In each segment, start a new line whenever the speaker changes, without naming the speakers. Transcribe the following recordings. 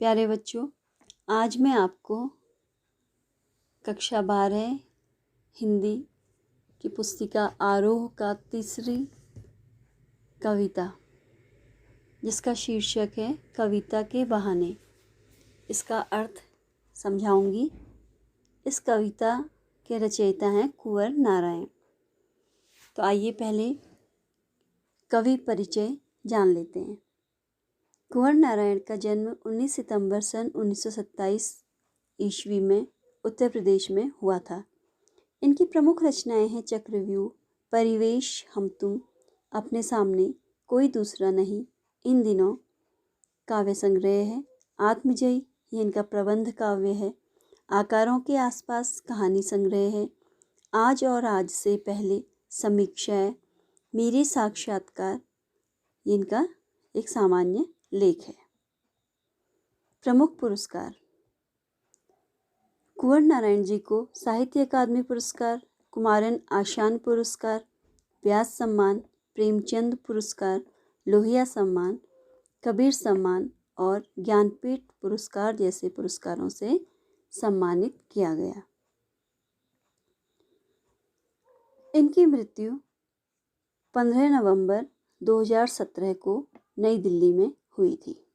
प्यारे बच्चों, आज मैं आपको कक्षा 12 हिंदी की पुस्तिका आरोह का तीसरी कविता, जिसका शीर्षक है कविता के बहाने, इसका अर्थ समझाऊंगी। इस कविता के रचयिता हैं कुंवर नारायण। तो आइए पहले कवि परिचय जान लेते हैं। कुंवर नारायण का जन्म 19 सितंबर सन 1927 ईस्वी में उत्तर प्रदेश में हुआ था। इनकी प्रमुख रचनाएं हैं चक्रव्यूह, परिवेश, हम तुम, अपने सामने, कोई दूसरा नहीं, इन दिनों, काव्य संग्रह है, आत्मजयी, ये इनका प्रबंध काव्य है, आकारों के आसपास कहानी संग्रह है, आज और आज से पहले, समीक्षा है, मेरे साक्षात्कार, ये इनका एक सामान्य लेख है। प्रमुख पुरस्कार: कुंवर नारायण जी को साहित्य अकादमी पुरस्कार, कुमारन आशान पुरस्कार, व्यास सम्मान, प्रेमचंद पुरस्कार, लोहिया सम्मान, कबीर सम्मान और ज्ञानपीठ पुरस्कार जैसे पुरस्कारों से सम्मानित किया गया। इनकी मृत्यु 15 नवंबर 2017 को नई दिल्ली में हुई थी।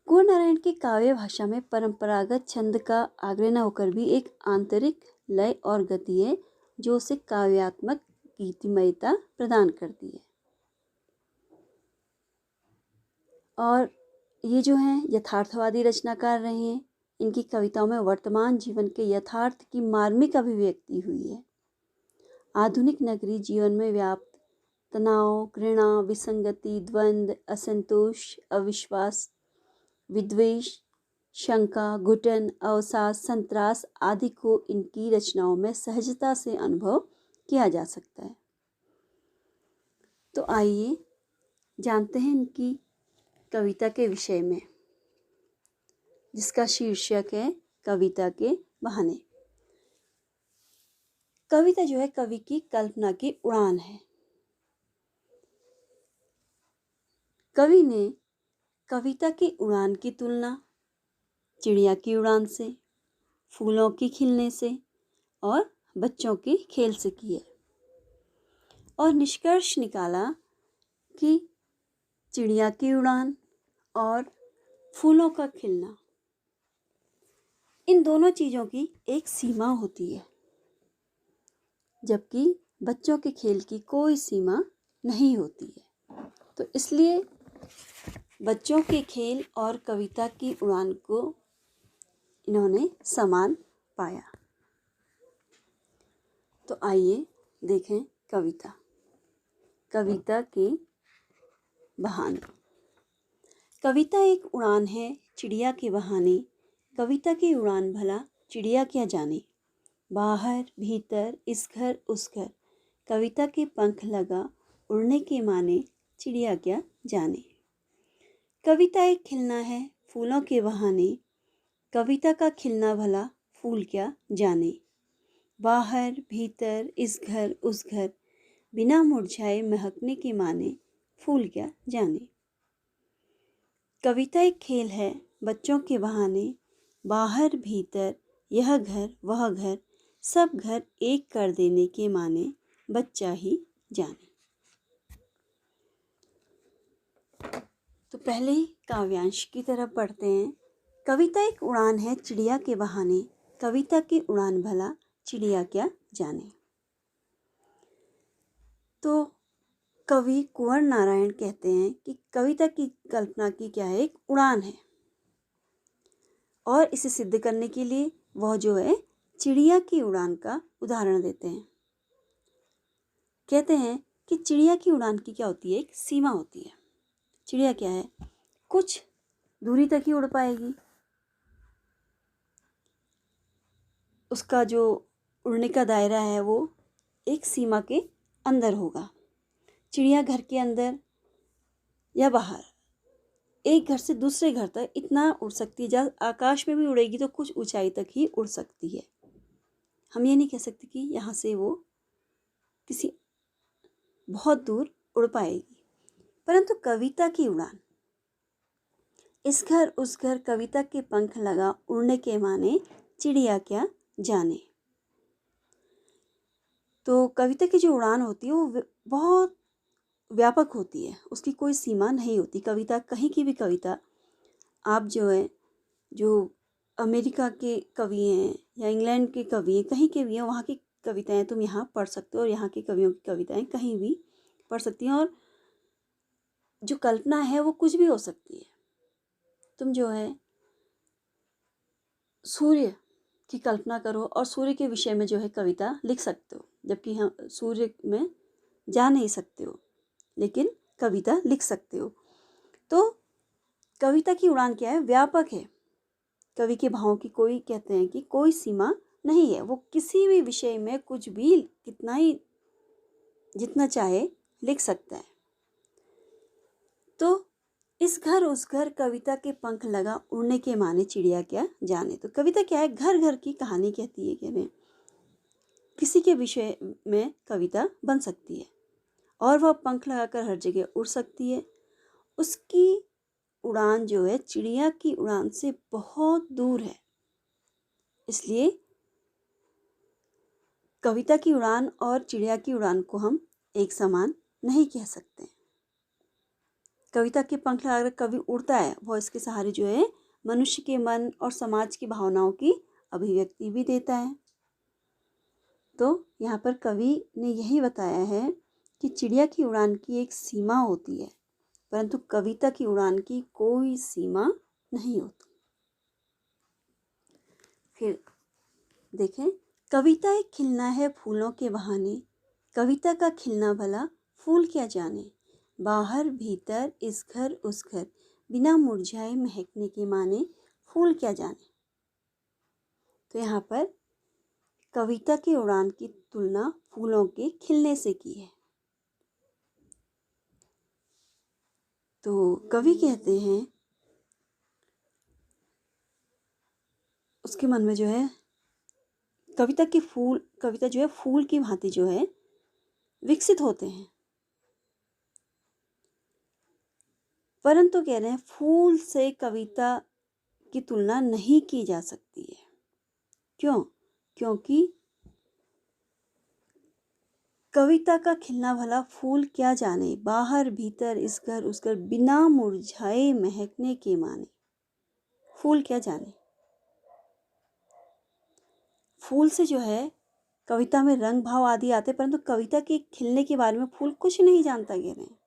कुंवर नारायण की काव्य भाषा में परंपरागत छंद का आग्रह न होकर भी एक आंतरिक लय और गति है जो उसे काव्यात्मक गीतिमयता प्रदान करती है। और ये जो हैं यथार्थवादी रचनाकार रहे हैं। इनकी कविताओं में वर्तमान जीवन के यथार्थ की मार्मिक अभिव्यक्ति हुई है। आधुनिक नगरी जीवन में व्याप्त तनाव, घृणा, विसंगति, द्वंद्व, असंतोष, अविश्वास, विद्वेष, शंका, घुटन, अवसाद, संत्रास आदि को इनकी रचनाओं में सहजता से अनुभव किया जा सकता है। तो आइए जानते हैं इनकी कविता के विषय में, जिसका शीर्षक है कविता के बहाने। कविता जो है कवि की कल्पना की उड़ान है। कवि ने कविता की उड़ान की तुलना चिड़िया की उड़ान से, फूलों की खिलने से और बच्चों की खेल से की है और निष्कर्ष निकाला कि चिड़िया की उड़ान और फूलों का खिलना, इन दोनों चीज़ों की एक सीमा होती है, जबकि बच्चों के खेल की कोई सीमा नहीं होती है। तो इसलिए बच्चों के खेल और कविता की उड़ान को इन्होंने समान पाया। तो आइए देखें कविता के बहाने। कविता एक उड़ान है चिड़िया के बहाने, कविता की उड़ान भला चिड़िया क्या जाने, बाहर भीतर इस घर उस घर, कविता के पंख लगा उड़ने के माने, चिड़िया क्या जाने। कविता एक खिलना है फूलों के बहाने, कविता का खिलना भला फूल क्या जाने, बाहर भीतर इस घर उस घर, बिना मुरझाए महकने के माने, फूल क्या जाने। कविता एक खेल है बच्चों के बहाने, बाहर भीतर यह घर वह घर, सब घर एक कर देने के माने, बच्चा ही जाने। तो पहले काव्यांश की तरफ बढ़ते हैं। कविता एक उड़ान है चिड़िया के बहाने, कविता की उड़ान भला चिड़िया क्या जाने। तो कवि कुंवर नारायण कहते हैं कि कविता की कल्पना की क्या है, एक उड़ान है, और इसे सिद्ध करने के लिए वह जो है चिड़िया की उड़ान का उदाहरण देते हैं। कहते हैं कि चिड़िया की उड़ान की क्या होती है, एक सीमा होती है। चिड़िया क्या है, कुछ दूरी तक ही उड़ पाएगी, उसका जो उड़ने का दायरा है वो एक सीमा के अंदर होगा। चिड़िया घर के अंदर या बाहर, एक घर से दूसरे घर तक इतना उड़ सकती है। जब आकाश में भी उड़ेगी तो कुछ ऊंचाई तक ही उड़ सकती है। हम ये नहीं कह सकते कि यहाँ से वो किसी बहुत दूर उड़ पाएगी। परंतु कविता की उड़ान, इस घर उस घर कविता के पंख लगा उड़ने के माने चिड़िया क्या जाने। तो कविता की जो उड़ान होती है वो बहुत व्यापक होती है, उसकी कोई सीमा नहीं होती। कविता कहीं की भी कविता आप जो है, जो अमेरिका के कवि हैं या इंग्लैंड के कवि हैं, कहीं के भी हैं, वहाँ की कविताएं तुम यहाँ पढ़ सकते हो और यहाँ के कवियों की कविताएं कहीं भी पढ़ सकती हैं। और जो कल्पना है वो कुछ भी हो सकती है। तुम जो है सूर्य की कल्पना करो और सूर्य के विषय में जो है कविता लिख सकते हो, जबकि हम सूर्य में जा नहीं सकते हो लेकिन कविता लिख सकते हो। तो कविता की उड़ान क्या है, व्यापक है। कवि के भावों की कोई, कहते हैं कि कोई सीमा नहीं है, वो किसी भी विषय में कुछ भी कितना ही जितना चाहे लिख सकता है। तो इस घर उस घर कविता के पंख लगा उड़ने के माने चिड़िया क्या जाने। तो कविता क्या है, घर घर की कहानी कहती है कि हमें किसी के विषय में कविता बन सकती है और वह पंख लगाकर हर जगह उड़ सकती है। उसकी उड़ान जो है चिड़िया की उड़ान से बहुत दूर है, इसलिए कविता की उड़ान और चिड़िया की उड़ान को हम एक समान नहीं कह सकते। कविता के पंख लगाकर कवि उड़ता है, वह इसके सहारे जो है मनुष्य के मन और समाज की भावनाओं की अभिव्यक्ति भी देता है। तो यहाँ पर कवि ने यही बताया है कि चिड़िया की उड़ान की एक सीमा होती है, परंतु कविता की उड़ान की कोई सीमा नहीं होती। फिर देखें, कविता एक खिलना है फूलों के बहाने, कविता का खिलना भला फूल क्या जाने। बाहर भीतर इस घर उस घर, बिना मुरझाए महकने के माने फूल क्या जाने। तो यहाँ पर कविता की उड़ान की तुलना फूलों के खिलने से की है। तो कवि कहते हैं उसके मन में जो है कविता जो है फूल की भांति जो है विकसित होते हैं, परंतु कह रहे हैं फूल से कविता की तुलना नहीं की जा सकती है। क्यों? क्योंकि कविता का खिलना भला फूल क्या जाने, बाहर भीतर इस घर उस घर, बिना मुरझाए महकने के माने फूल क्या जाने। फूल से जो है कविता में रंग भाव आदि आते, परंतु कविता के खिलने के बारे में फूल कुछ नहीं जानता कह रहे हैं।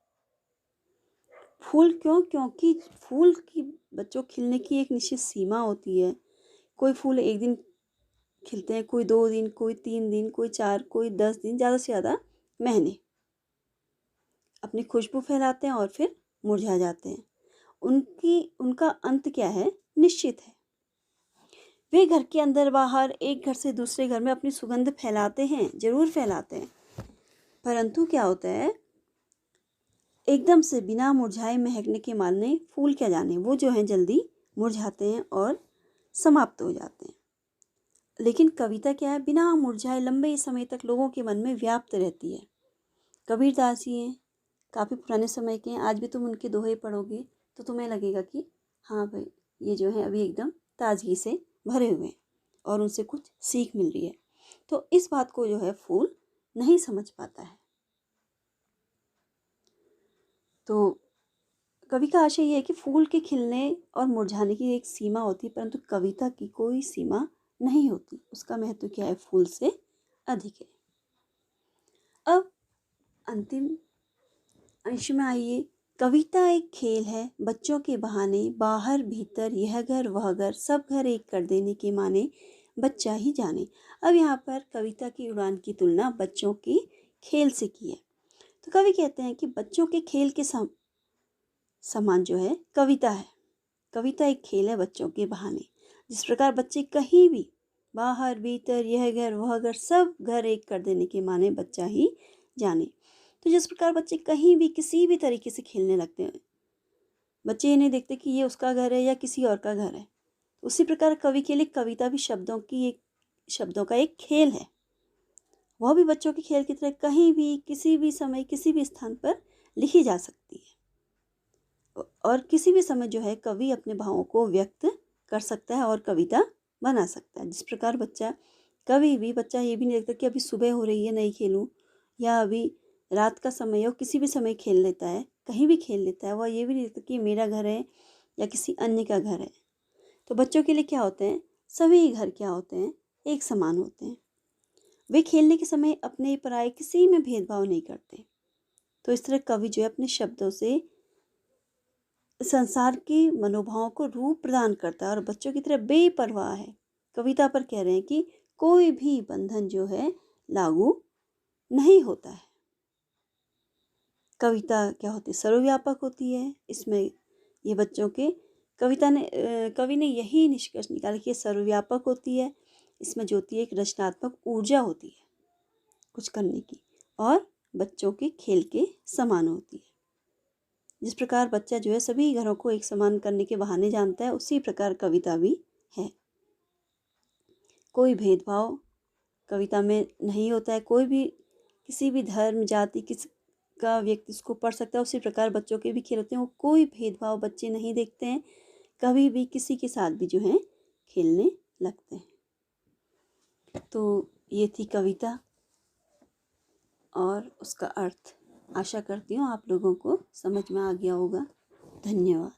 फूल क्यों? क्योंकि फूल की बच्चों खिलने की एक निश्चित सीमा होती है। कोई फूल एक दिन खिलते हैं, कोई 2 दिन, कोई 3 दिन, कोई 4, कोई 10 दिन, ज़्यादा से ज़्यादा महीने अपनी खुशबू फैलाते हैं और फिर मुरझा जाते हैं। उनका अंत क्या है, निश्चित है। वे घर के अंदर बाहर एक घर से दूसरे घर में अपनी सुगंध फैलाते हैं, जरूर फैलाते हैं, परंतु क्या होता है एकदम से बिना मुरझाए महकने के माने फूल क्या जाने, वो जो है जल्दी मुरझाते हैं और समाप्त हो जाते हैं। लेकिन कविता क्या है, बिना मुरझाए लंबे समय तक लोगों के मन में व्याप्त रहती है। कबीरदास जी हैं, काफ़ी पुराने समय के हैं, आज भी तुम उनके दोहे पढ़ोगे तो तुम्हें लगेगा कि हाँ भाई ये जो है अभी एकदम ताजगी से भरे हुए हैं और उनसे कुछ सीख मिल रही है। तो इस बात को जो है फूल नहीं समझ पाता है। तो कवि का आशय ये है कि फूल के खिलने और मुरझाने की एक सीमा होती है, परंतु कविता की कोई सीमा नहीं होती। उसका महत्व क्या है, फूल से अधिक है। अब अंतिम अंश में आइए। कविता एक खेल है बच्चों के बहाने, बाहर भीतर यह घर वह घर, सब घर एक कर देने के माने बच्चा ही जाने। अब यहाँ पर कविता की उड़ान की तुलना बच्चों की खेल से की है। तो कवि कहते हैं कि बच्चों के खेल के समान जो है कविता है। कविता एक खेल है बच्चों के बहाने। जिस प्रकार बच्चे कहीं भी बाहर भीतर यह घर वह घर, सब घर एक कर देने के माने बच्चा ही जाने। तो जिस प्रकार बच्चे कहीं भी किसी भी तरीके से खेलने लगते हैं, बच्चे ये नहीं देखते कि ये उसका घर है या किसी और का घर है। उसी प्रकार कवि के लिए कविता भी शब्दों का एक खेल है। वह भी बच्चों के खेल की तरह कहीं भी किसी भी समय किसी भी स्थान पर लिखी जा सकती है। और किसी भी समय जो है कवि अपने भावों को व्यक्त कर सकता है और कविता बना सकता है। जिस प्रकार कभी भी बच्चा ये भी नहीं देखता कि अभी सुबह हो रही है नहीं खेलूं, या अभी रात का समय हो, किसी भी समय खेल लेता है, कहीं भी खेल लेता है। वह ये भी नहीं देखता कि मेरा घर है या किसी अन्य का घर है। तो बच्चों के लिए क्या होते हैं, सभी घर क्या होते हैं, एक समान होते हैं। वे खेलने के समय अपने पराये किसी में भेदभाव नहीं करते। तो इस तरह कवि जो है अपने शब्दों से संसार के मनोभावों को रूप प्रदान करता है और बच्चों की तरह बेपरवाह है। कविता पर कह रहे हैं कि कोई भी बंधन जो है लागू नहीं होता है। कविता क्या होती है, सर्वव्यापक होती है। इसमें ये बच्चों के कवि ने यही निष्कर्ष निकाला कि ये सर्वव्यापक होती है। इसमें जो होती है एक रचनात्मक ऊर्जा होती है कुछ करने की, और बच्चों के खेल के समान होती है। जिस प्रकार बच्चा जो है सभी घरों को एक समान करने के बहाने जानता है, उसी प्रकार कविता भी है। कोई भेदभाव कविता में नहीं होता है। कोई भी किसी भी धर्म जाति किस का व्यक्ति इसको पढ़ सकता है। उसी प्रकार बच्चों के भी खेल होते हैं, वो कोई भेदभाव बच्चे नहीं देखते हैं, कभी भी किसी के साथ भी जो है खेलने लगते हैं। तो ये थी कविता और उसका अर्थ। आशा करती हूँ आप लोगों को समझ में आ गया होगा। धन्यवाद।